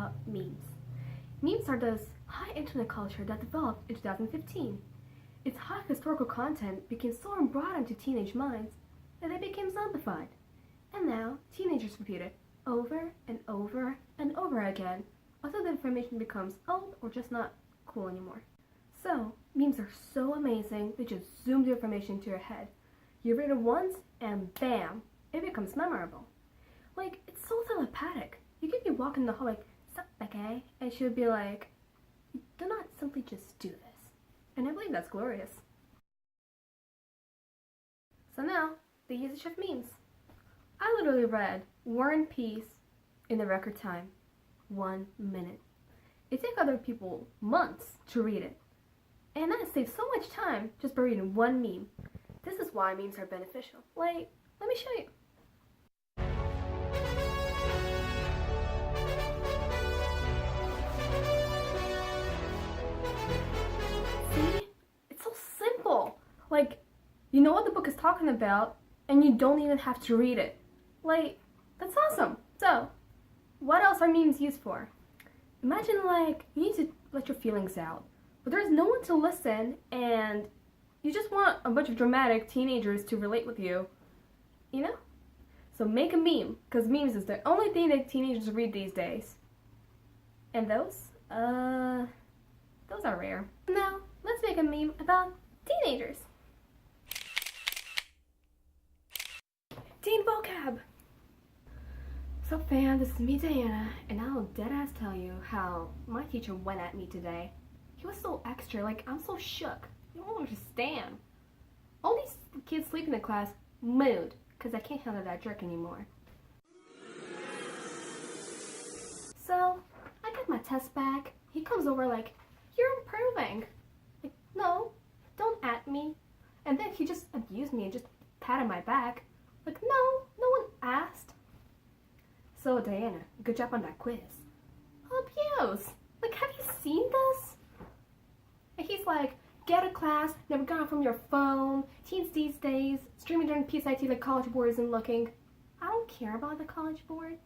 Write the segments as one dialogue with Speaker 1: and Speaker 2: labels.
Speaker 1: about memes. Memes are this high internet culture that developed in 2015. Its high historical content became so embroiled into teenage minds that they became zombified. And now, teenagers repeat it over and over and over again until the information becomes old or just not cool anymore. So, memes are so amazing, they just zoom the information into your head. You read it once, and bam, it becomes memorable. Like, it's so telepathic. You could be walking the hall like, sup, okay? And she would be like, do not simply just do this. And I believe that's glorious. So now, the usage of memes. I literally read War and Peace in the record time. 1 minute. It takes other people months to read it. And that saves so much time just by reading one meme. This is why memes are beneficial. Like, let me show you. See? It's so simple. Like, you know what the book is talking about, and you don't even have to read it. Like, that's awesome. So, what else are memes used for? Imagine, like, you need to let your feelings out, but there's no one to listen, and you just want a bunch of dramatic teenagers to relate with you, you know? So make a meme, because memes is the only thing that teenagers read these days. And those are rare. Now, let's make a meme about teenagers. Teen vocab! So fam, this is me, Diana, and I'll deadass tell you how my teacher went at me today. He was so extra, like, I'm so shook. You don't understand. All these kids sleeping in class, mood, because I can't handle that jerk anymore. So, I get my test back. He comes over like, you're improving. Like, no, don't at me. And then he just abused me and just patted my back. Like, no one asked. So, Diana, good job on that quiz. Abuse! Like, have you seen this? And he's like, get a class, never gone from your phone, teens these days, streaming during PSIT like College Board isn't looking. I don't care about the College Board.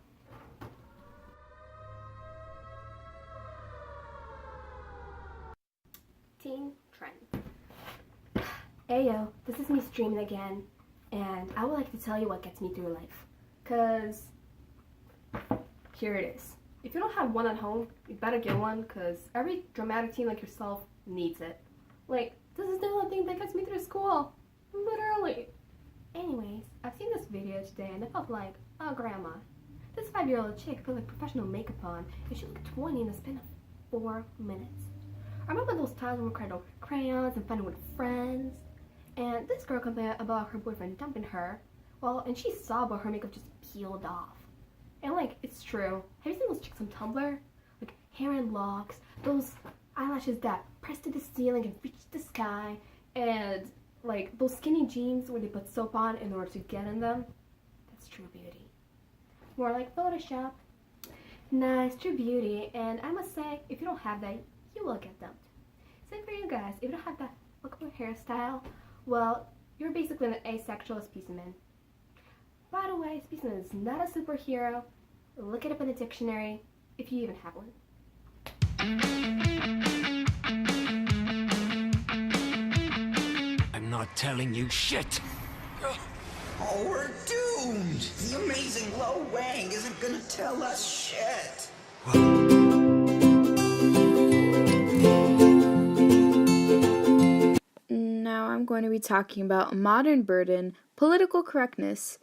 Speaker 1: Teen trend. Ayo, this is me streaming again, and I would like to tell you what gets me through life. Cause here it is. If you don't have one at home, you better get one, cause every dramatic teen like yourself needs it. Like, this is the only thing that gets me through school. Literally. Anyways, I've seen this video today and I felt like, oh grandma, this 5-year-old chick put like professional makeup on and she looked 20 in the span of 4 minutes. I remember those times when we cried over crayons and fun with friends. And this girl complained about her boyfriend dumping her. Well, and she saw but her makeup just peeled off. And like, it's true. Have you seen those chicks on Tumblr? Like, hair in locks, those eyelashes that press to the ceiling and reach the sky, and like those skinny jeans where they put soap on in order to get in them. That's true beauty. More like Photoshop. Nice, true beauty. And I must say, if you don't have that, you will get dumped. Same for you guys. If you don't have that lookable hairstyle, well, you're basically an asexual specimen. By the way, specimen is not a superhero. Look it up in the dictionary, if you even have one.
Speaker 2: I'm not telling you shit!
Speaker 3: Oh, we're doomed! The amazing Lo Wang isn't gonna tell us shit!
Speaker 4: Now I'm going to be talking about modern burden, political correctness.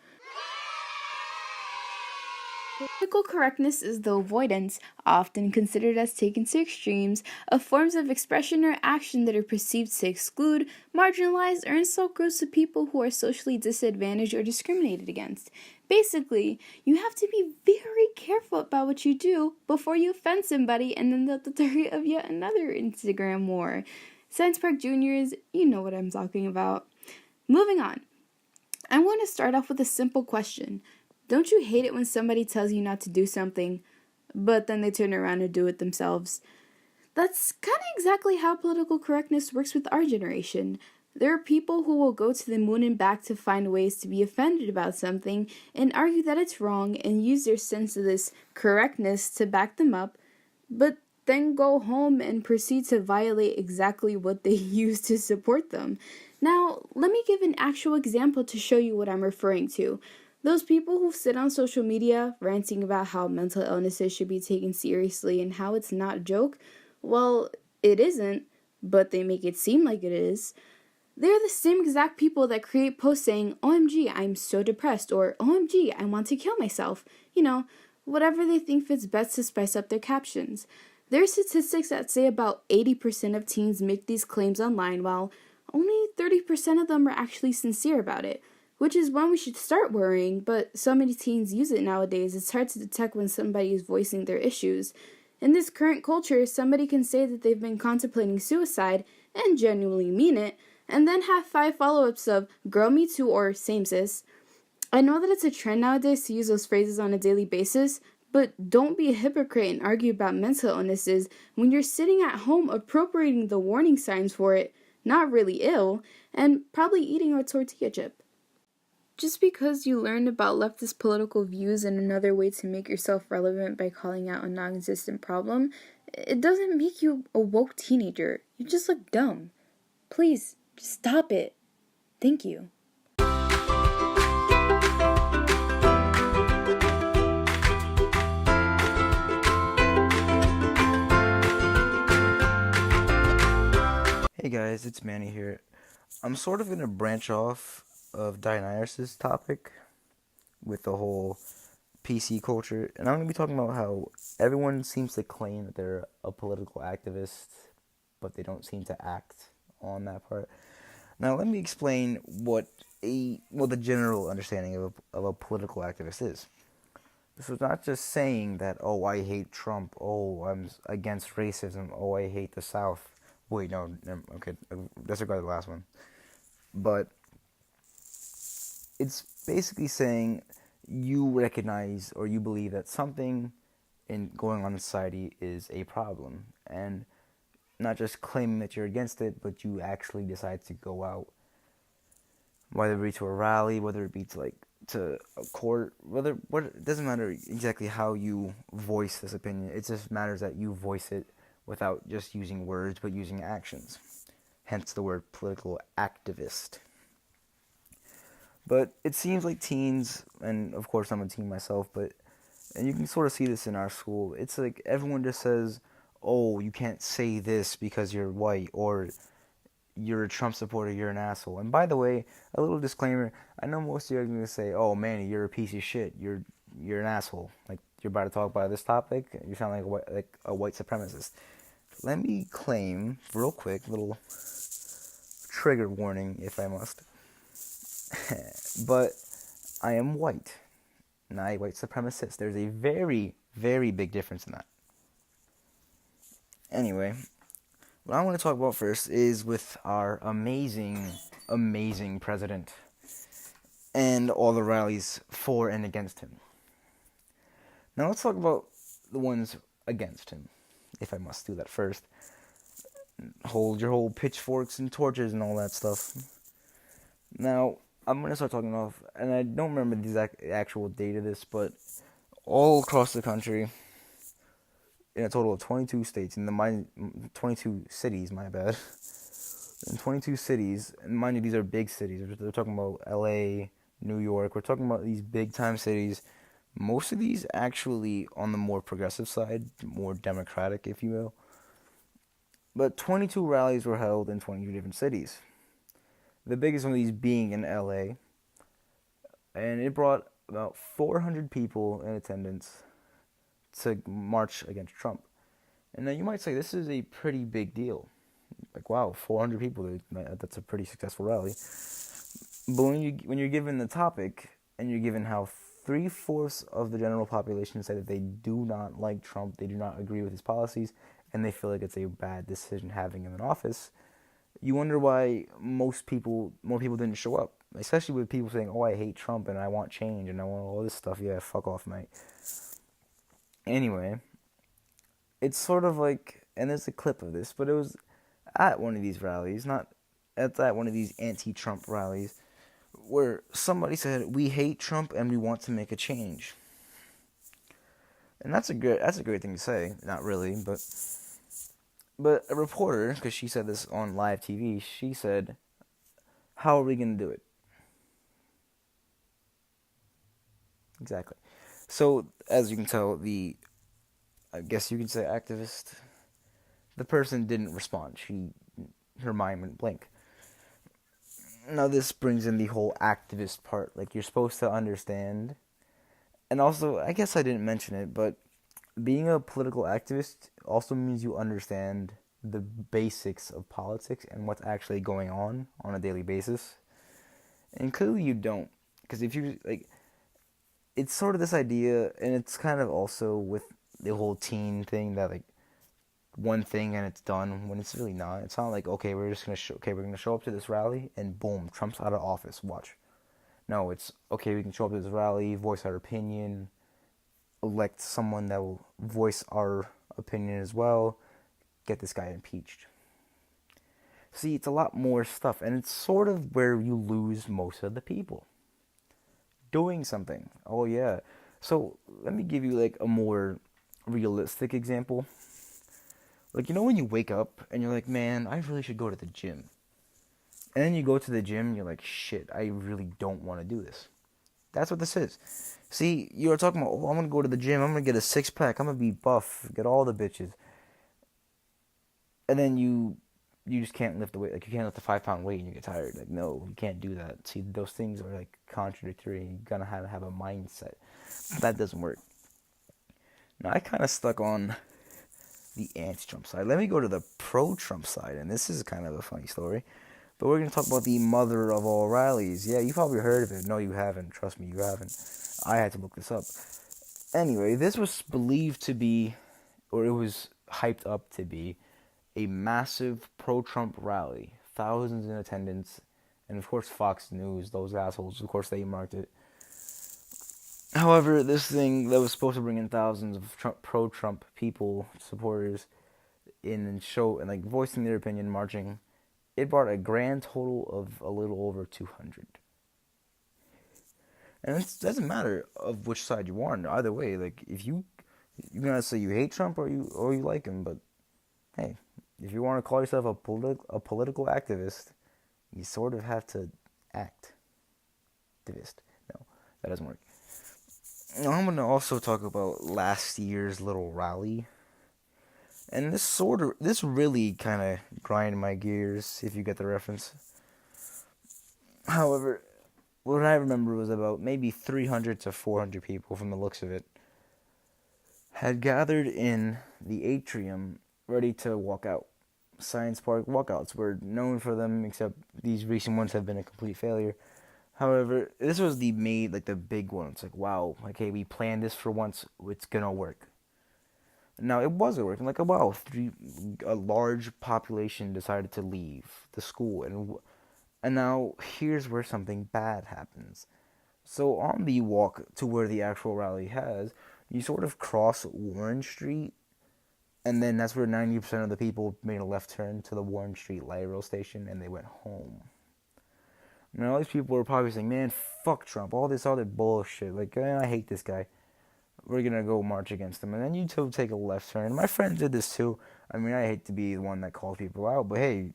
Speaker 4: Political correctness is the avoidance, often considered as taken to extremes, of forms of expression or action that are perceived to exclude, marginalize, or insult groups of people who are socially disadvantaged or discriminated against. Basically, you have to be very careful about what you do before you offend somebody and then they'll deter you of yet another Instagram war. Science Park Juniors, you know what I'm talking about. Moving on. I want to start off with a simple question. Don't you hate it when somebody tells you not to do something, but then they turn around and do it themselves? That's kind of exactly how political correctness works with our generation. There are people who will go to the moon and back to find ways to be offended about something and argue that it's wrong and use their sense of this correctness to back them up, but then go home and proceed to violate exactly what they use to support them. Now, let me give an actual example to show you what I'm referring to. Those people who sit on social media ranting about how mental illnesses should be taken seriously and how it's not a joke, well, it isn't, but they make it seem like it is. They're the same exact people that create posts saying, OMG, I'm so depressed, or OMG, I want to kill myself. Whatever they think fits best to spice up their captions. There are statistics that say about 80% of teens make these claims online, while only 30% of them are actually sincere about it, which is when we should start worrying, but so many teens use it nowadays, it's hard to detect when somebody is voicing their issues. In this current culture, somebody can say that they've been contemplating suicide and genuinely mean it, and then have 5 follow-ups of, girl me too, or same sis. I know that it's a trend nowadays to use those phrases on a daily basis, but don't be a hypocrite and argue about mental illnesses when you're sitting at home appropriating the warning signs for it, not really ill, and probably eating a tortilla chip. Just because you learned about leftist political views and another way to make yourself relevant by calling out a non-existent problem, it doesn't make you a woke teenager. You just look dumb. Please, stop it. Thank you.
Speaker 2: Hey guys, it's Manny here. I'm sort of going to branch off of Dionysus' topic with the whole PC culture, and I'm going to be talking about how everyone seems to claim that they're a political activist, but they don't seem to act on that part. Now, let me explain what the general understanding of a political activist is. This is not just saying that, oh, I hate Trump, oh, I'm against racism, oh, I hate the South. Wait, no, okay, disregard the last one. But it's basically saying you recognize or you believe that something going on in society is a problem, and not just claiming that you're against it, but you actually decide to go out, whether it be to a rally, whether it be to a court, it doesn't matter exactly how you voice this opinion. It just matters that you voice it without just using words, but using actions. Hence the word political activist. But it seems like teens, and of course I'm a teen myself, and you can sort of see this in our school, it's like everyone just says, oh, you can't say this because you're white, or you're a Trump supporter, you're an asshole. And by the way, a little disclaimer, I know most of you are going to say, oh, Manny, you're a piece of shit, you're an asshole. Like, you're about to talk about this topic, you sound like a white supremacist. Let me claim, real quick, little trigger warning, if I must. But I am white, not a white supremacist. There's a very, very big difference in that. Anyway, what I want to talk about first is with our amazing, amazing president and all the rallies for and against him. Now let's talk about the ones against him, if I must do that first. Hold your whole pitchforks and torches and all that stuff. Now, I'm going to start talking off, and I don't remember the actual date of this, but all across the country, in a total of 22 states, 22 cities, my bad. In 22 cities, and mind you, these are big cities. We're talking about LA, New York. We're talking about these big-time cities. Most of these actually on the more progressive side, more democratic, if you will. But 22 rallies were held in 22 different cities. The biggest one of these being in LA. And it brought about 400 people in attendance to march against Trump. And now you might say this is a pretty big deal. Like, wow, 400 people, that's a pretty successful rally. But when you're given the topic, and you're given how 3/4 of the general population say that they do not like Trump, they do not agree with his policies, and they feel like it's a bad decision having him in office, you wonder why more people didn't show up. Especially with people saying, oh, I hate Trump, and I want change, and I want all this stuff. Yeah, fuck off, mate. Anyway, it's sort of like, and there's a clip of this, but it was at one of these rallies, not at one of these anti-Trump rallies, where somebody said, we hate Trump and we want to make a change. And that's a great thing to say. Not really, but a reporter, because she said this on live TV, she said, "How are we gonna do it?" Exactly. So as you can tell, I guess you could say activist, the person didn't respond. Her mind went blank. Now this brings in the whole activist part. Like, you're supposed to understand, and also I guess I didn't mention it, but being a political activist also means you understand the basics of politics and what's actually going on a daily basis. And clearly you don't, because if you like, it's sort of this idea, and it's kind of also with the whole teen thing that like one thing and it's done when it's really not. It's not like, okay, we're gonna show up to this rally and boom, Trump's out of office. Watch. No, it's okay. We can show up to this rally, voice our opinion, elect someone that will voice our opinion as well, get this guy impeached. See, it's a lot more stuff, and it's sort of where you lose most of the people. Doing something. Oh, yeah. So, let me give you, like, a more realistic example. Like, when you wake up, and you're like, man, I really should go to the gym. And then you go to the gym, and you're like, shit, I really don't want to do this. That's what this is. See, you're talking about, oh, I'm going to go to the gym, I'm going to get a six-pack, I'm going to be buff, get all the bitches. And then you just can't lift the weight. Like, you can't lift a 5-pound weight and you get tired. Like, no, you can't do that. See, those things are, like, contradictory. You gotta have a mindset. That doesn't work. Now, I kind of stuck on the anti-Trump side. Let me go to the pro-Trump side, and this is kind of a funny story. But we're going to talk about the mother of all rallies. Yeah, you probably heard of it. No, you haven't. Trust me, you haven't. I had to look this up. Anyway, this was believed to be, or it was hyped up to be, a massive pro-Trump rally. Thousands in attendance. And of course, Fox News, those assholes, of course, they marked it. However, this thing that was supposed to bring in thousands of pro-Trump people, supporters, in and show, and like voicing their opinion, marching, it brought a grand total of a little over 200. And it doesn't matter of which side you are on. Either way, like, if you're gonna say you hate Trump or you like him, but hey, if you want to call yourself a political activist, you sort of have to act activist. No, that doesn't work. Now, I'm gonna also talk about last year's little rally, and this really kind of grinded my gears, if you get the reference. However, what I remember was about maybe 300 to 400 people, from the looks of it, had gathered in the atrium ready to walk out. Science Park walkouts were known for them, except these recent ones have been a complete failure. However, this was the big one. It's like, wow, okay, we planned this for once, it's gonna work. Now, it wasn't working. Like, wow, a large population decided to leave the school, and now here's where something bad happens. So on the walk to where the actual rally has, you sort of cross Warren Street, and then that's where 90% of the people made a left turn to the Warren Street light rail station, and they went home. Now, all these people were probably saying, man, fuck Trump, all this other bullshit, like, I hate this guy. We're gonna go march against him. And then you two take a left turn. My friend did this too. I mean, I hate to be the one that calls people out, but hey,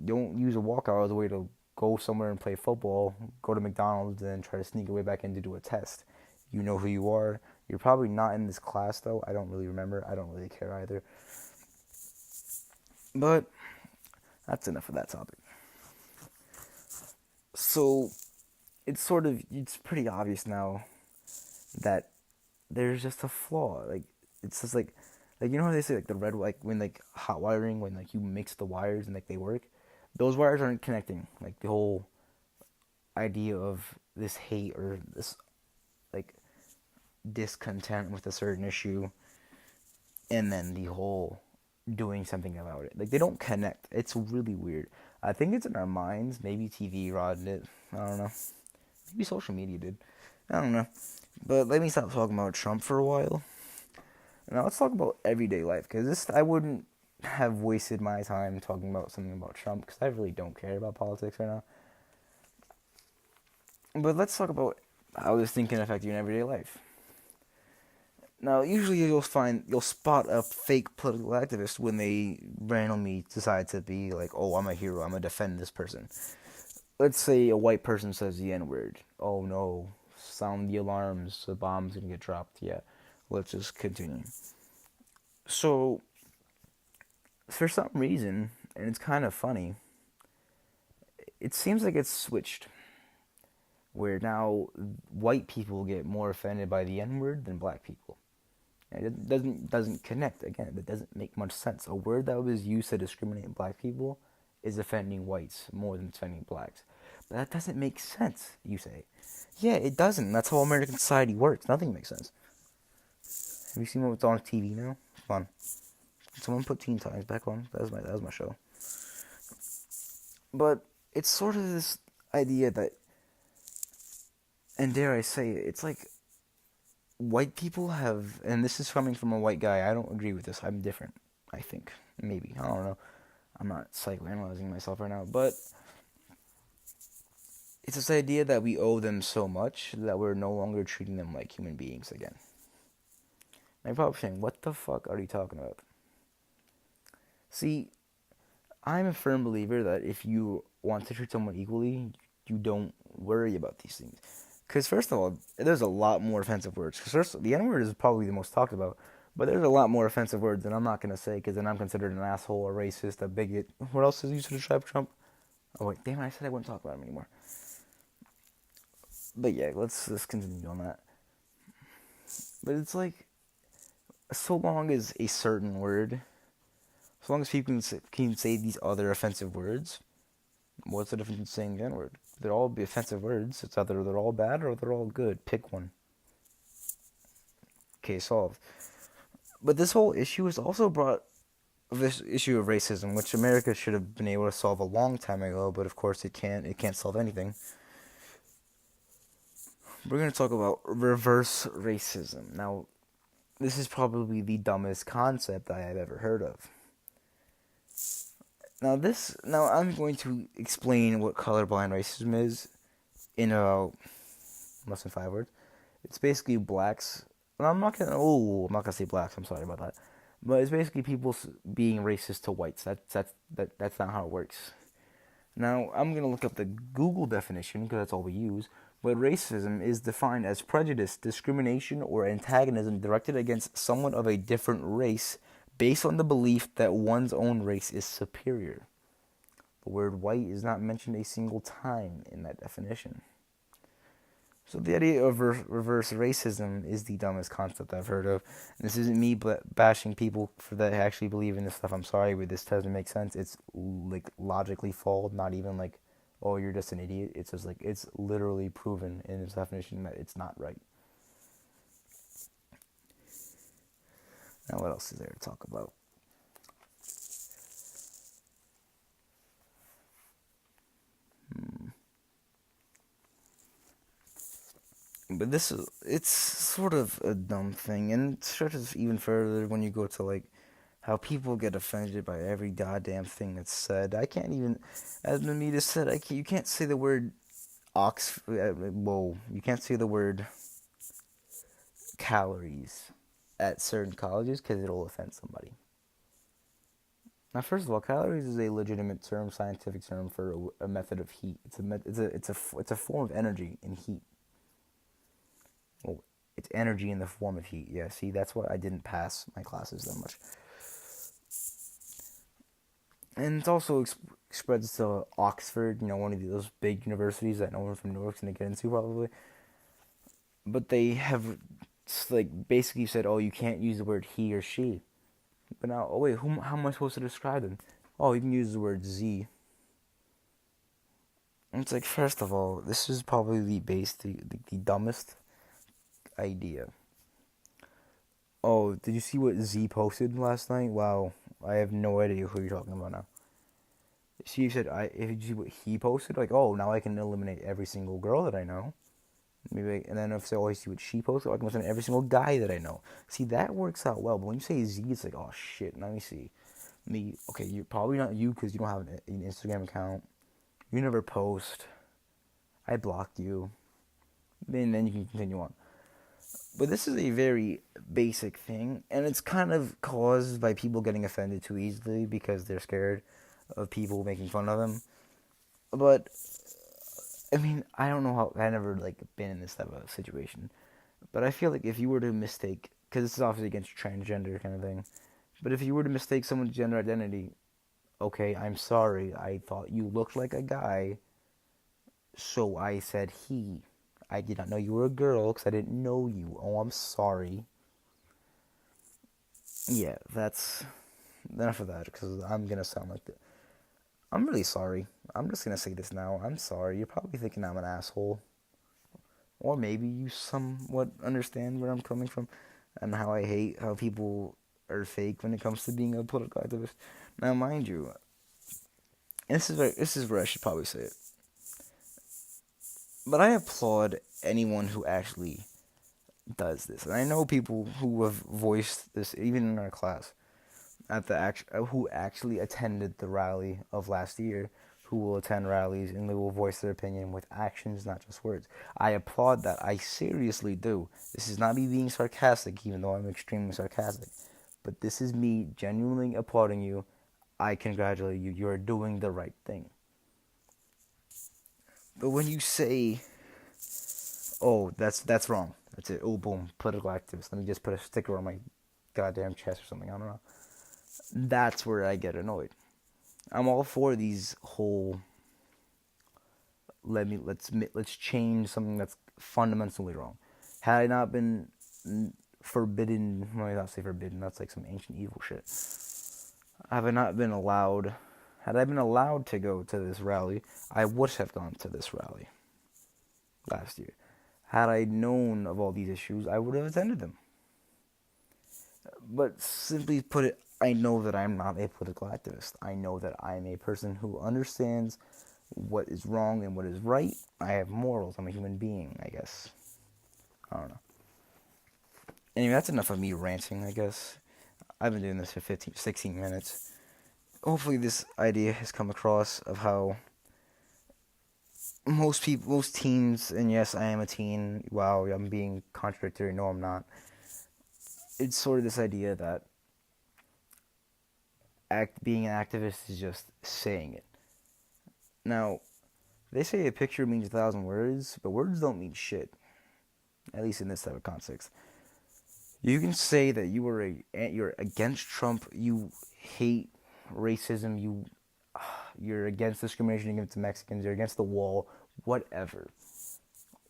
Speaker 2: don't use a walkout as a way to go somewhere and play football, go to McDonald's, and try to sneak your way back in to do a test. You know who you are. You're probably not in this class, though. I don't really remember. I don't really care either. But that's enough of that topic. So it's pretty obvious now that there's just a flaw. Like, it's just like you know how they say, like, the red, like, when, like, hot wiring, when, like, you mix the wires and, like, they work, those wires aren't connecting. Like, the whole idea of this hate or this, like, discontent with a certain issue, and then the whole doing something about it. Like, they don't connect. It's really weird. I think it's in our minds. Maybe TV rotted it. I don't know. Maybe social media did. I don't know. But let me stop talking about Trump for a while. Now let's talk about everyday life, because I wouldn't have wasted my time talking about something about Trump, because I really don't care about politics right now. But let's talk about how this thing can affect you in everyday life. Now, usually you'll spot a fake political activist when they randomly decide to be like, oh, I'm a hero, I'm gonna defend this person. Let's say a white person says the N-word. Oh no, sound the alarms, the bomb's gonna get dropped. Yeah, let's just continue. So, for some reason, and it's kind of funny, it seems like it's switched. Where now white people get more offended by the N-word than black people. And it doesn't connect. Again, it doesn't make much sense. A word that was used to discriminate black people is offending whites more than offending blacks. But that doesn't make sense, you say. Yeah, it doesn't. That's how American society works. Nothing makes sense. Have you seen what's on TV now? Come on. Someone put Teen Titans back on. That was my show. But it's sort of this idea that, and dare I say it, it's like white people have, and this is coming from a white guy, I don't agree with this, I'm different, I think, maybe, I don't know, I'm not psychoanalyzing myself right now, but it's this idea that we owe them so much that we're no longer treating them like human beings again. And I'm probably saying, what the fuck are you talking about? See, I'm a firm believer that if you want to treat someone equally, you don't worry about these things. Because first of all, there's a lot more offensive words. Because first, the N-word is probably the most talked about. But there's a lot more offensive words that I'm not going to say. Because then I'm considered an asshole, a racist, a bigot. What else is used to describe Trump? Oh wait, damn it, I said I wouldn't talk about him anymore. But yeah, let's continue on that. But it's like, so long as a certain word, so long as people can say these other offensive words, what's the difference in saying the N-word? They'll all be offensive words. It's either they're all bad or they're all good. Pick one. Okay, solved. But this whole issue has also brought this issue of racism, which America should have been able to solve a long time ago, but of course it can't. It can't solve anything. We're going to talk about reverse racism. Now, this is probably the dumbest concept I have ever heard of. Now I'm going to explain what colorblind racism is in less than 5 words. It's basically blacks. And I'm not gonna say blacks. I'm sorry about that. But it's basically people being racist to whites. That's not how it works. Now I'm gonna look up the Google definition because that's all we use. But racism is defined as prejudice, discrimination, or antagonism directed against someone of a different race based on the belief that one's own race is superior. The word white is not mentioned a single time in that definition. So the idea of reverse racism is the dumbest concept I've heard of. And this isn't me bashing people for that actually believe in this stuff. I'm sorry, but this doesn't make sense. It's like logically flawed, not even like, oh, you're just an idiot. It's just like, it's literally proven in its definition that it's not right. Now, what else is there to talk about? But it's sort of a dumb thing, and it stretches even further when you go to, like, how people get offended by every goddamn thing that's said. I can't even, as Mamita said, you can't say the word you can't say the word calories at certain colleges because it'll offend somebody. Now, first of all, calories is a legitimate term, scientific term for a method of heat. It's a form of energy in heat. Well, it's energy in the form of heat. Yeah, see, that's why I didn't pass my classes that much. And it also spreads to Oxford, one of those big universities that no one from New York's going to get into probably. But they have, like, basically said, oh, you can't use the word he or she. But now, oh wait, how am I supposed to describe them? Oh, you can use the word Z. And it's like, first of all, this is probably the dumbest idea. Oh, did you see what Z posted last night? Wow, I have no idea who you're talking about now. See, you said, if you see what he posted, like, oh, now I can eliminate every single girl that I know. Maybe, and then if I always see what she posted, I can listen to every single guy that I know. See, that works out well. But when you say Z, it's like, oh shit. Let me see. Okay, you're probably not you because you don't have an Instagram account. You never post. I blocked you. And then you can continue on. But this is a very basic thing, and it's kind of caused by people getting offended too easily because they're scared of people making fun of them. But I mean, I don't know how, I never like been in this type of situation, but I feel like if you were to mistake, because this is obviously against transgender kind of thing, but if you were to mistake someone's gender identity, okay, I'm sorry, I thought you looked like a guy, so I said he. I did not know you were a girl because I didn't know you. Oh, I'm sorry. Yeah, that's enough of that because I'm gonna sound like that. I'm really sorry. I'm just gonna say this now. I'm sorry. You're probably thinking I'm an asshole. Or maybe you somewhat understand where I'm coming from and how I hate how people are fake when it comes to being a political activist. Now, mind you, and this is where I should probably say it. But I applaud anyone who actually does this. And I know people who have voiced this, even in our class, who actually attended the rally of last year, who will attend rallies and they will voice their opinion with actions, not just words. I applaud that. I seriously do. This is not me being sarcastic, even though I'm extremely sarcastic. But this is me genuinely applauding you. I congratulate you. You are doing the right thing. But when you say, oh, that's wrong. That's it. Oh, boom, political activist. Let me just put a sticker on my goddamn chest or something. I don't know. That's where I get annoyed. I'm all for these whole let's change something that's fundamentally wrong. Had I not been forbidden, well, I not say forbidden, that's like some ancient evil shit. Had I been allowed to go to this rally, I would have gone to this rally last year. Had I known of all these issues, I would have attended them. But simply put it, I know that I'm not a political activist. I know that I'm a person who understands what is wrong and what is right. I have morals. I'm a human being, I guess. I don't know. Anyway, that's enough of me ranting, I guess. I've been doing this for 16 minutes. Hopefully this idea has come across of how most teens, and yes, I am a teen. Wow, I'm being contradictory. No, I'm not. It's sort of this idea that being an activist is just saying it. Now, they say a picture means 1,000 words, but words don't mean shit. At least in this type of context. You can say that you're against Trump, you hate racism, you're against discrimination against Mexicans, you're against the wall, whatever.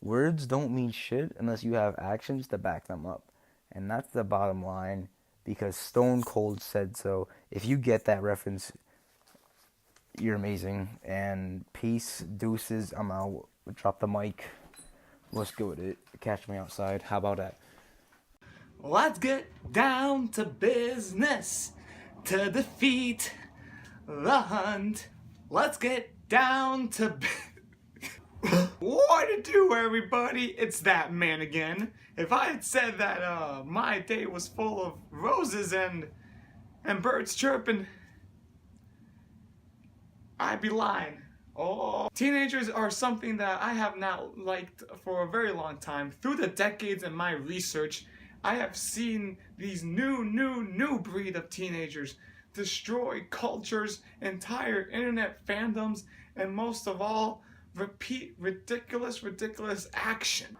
Speaker 2: Words don't mean shit unless you have actions to back them up. And that's the bottom line, because Stone Cold said so. If you get that reference, you're amazing. And peace, deuces, I'm out. Drop the mic. Let's go with it. Catch me outside. How about that?
Speaker 5: Let's get down to business to defeat the hunt. Let's get down to what to do, everybody? It's that man again. If I had said that my day was full of roses and birds chirping, I'd be lying. Oh, teenagers are something that I have not liked for a very long time. Through the decades in my research, I have seen these new breed of teenagers destroy cultures, entire internet fandoms, and most of all, repeat ridiculous action.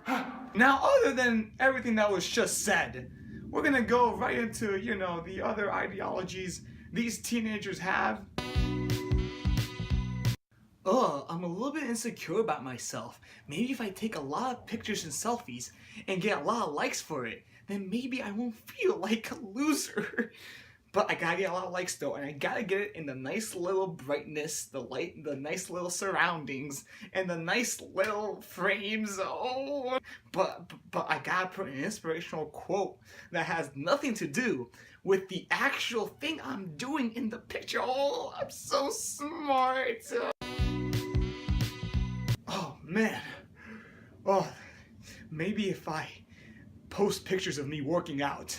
Speaker 5: Now, other than everything that was just said, we're gonna go right into, the other ideologies these teenagers have. I'm a little bit insecure about myself. Maybe if I take a lot of pictures and selfies and get a lot of likes for it, then maybe I won't feel like a loser. But I gotta get a lot of likes though, and I gotta get it in the nice little brightness, the light, the nice little surroundings, and the nice little frames. Oh, but I gotta put an inspirational quote that has nothing to do with the actual thing I'm doing in the picture. Oh, I'm so smart. Oh man. Oh, maybe if I post pictures of me working out,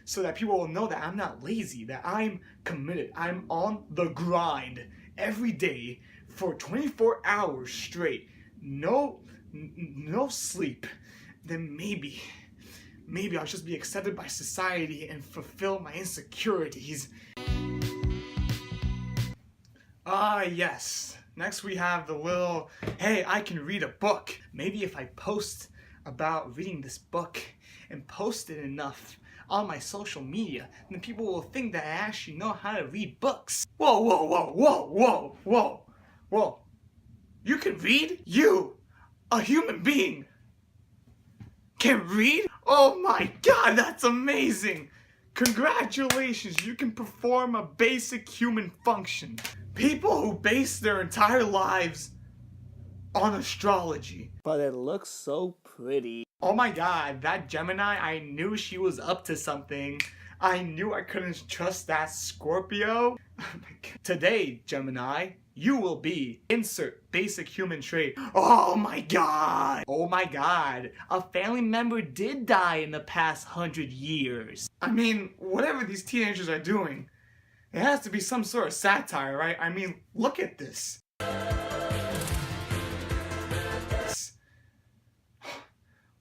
Speaker 5: so that people will know that I'm not lazy, that I'm committed, I'm on the grind every day for 24 hours straight, no sleep, then maybe maybe I'll just be accepted by society and fulfill my insecurities. Yes. Next we have the little, hey, I can read a book. Maybe if I post about reading this book and post it enough on my social media, then people will think that I actually know how to read books. Whoa, whoa, whoa, whoa, whoa, whoa, whoa. You can read? You, a human being, can read? Oh my god, that's amazing! Congratulations, you can perform a basic human function. People who base their entire lives on astrology.
Speaker 6: But it looks so pretty.
Speaker 5: Oh my god, that Gemini, I knew she was up to something. I knew I couldn't trust that Scorpio. Oh my god. Today, Gemini, you will be insert basic human trait. Oh my god! Oh my god, a family member did die in the past 100 years. I mean, whatever these teenagers are doing, it has to be some sort of satire, right? I mean, look at this.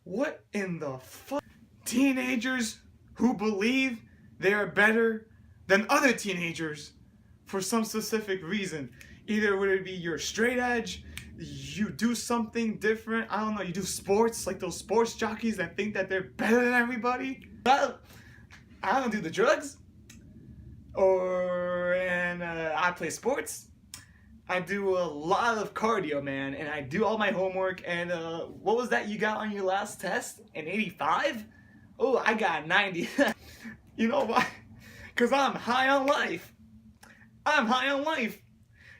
Speaker 5: What in the fuck? Teenagers who believe they are better than other teenagers for some specific reason. Either would it be you're straight edge, you do something different, I don't know, you do sports, like those sports jockeys that think that they're better than everybody. Well, I don't do the drugs. I play sports. I do a lot of cardio, man, and I do all my homework. And what was that you got on your last test? An 85? Oh, I got 90. You know why? Because I'm high on life. I'm high on life.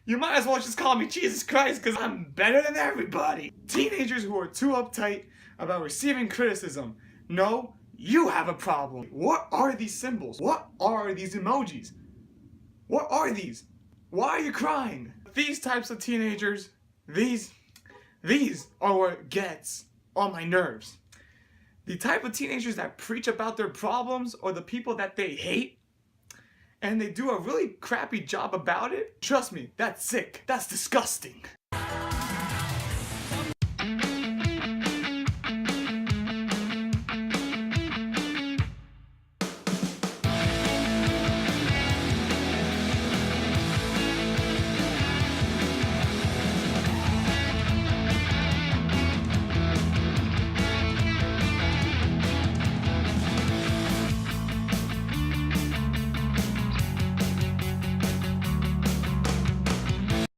Speaker 5: You might as well just call me Jesus Christ, because I'm better than everybody. Teenagers who are too uptight about receiving criticism. No, you have a problem. What are these symbols? What are these emojis? What are these? Why are you crying? These types of teenagers, these are what gets on my nerves. The type of teenagers that preach about their problems or the people that they hate, and they do a really crappy job about it. Trust me, that's sick. That's disgusting.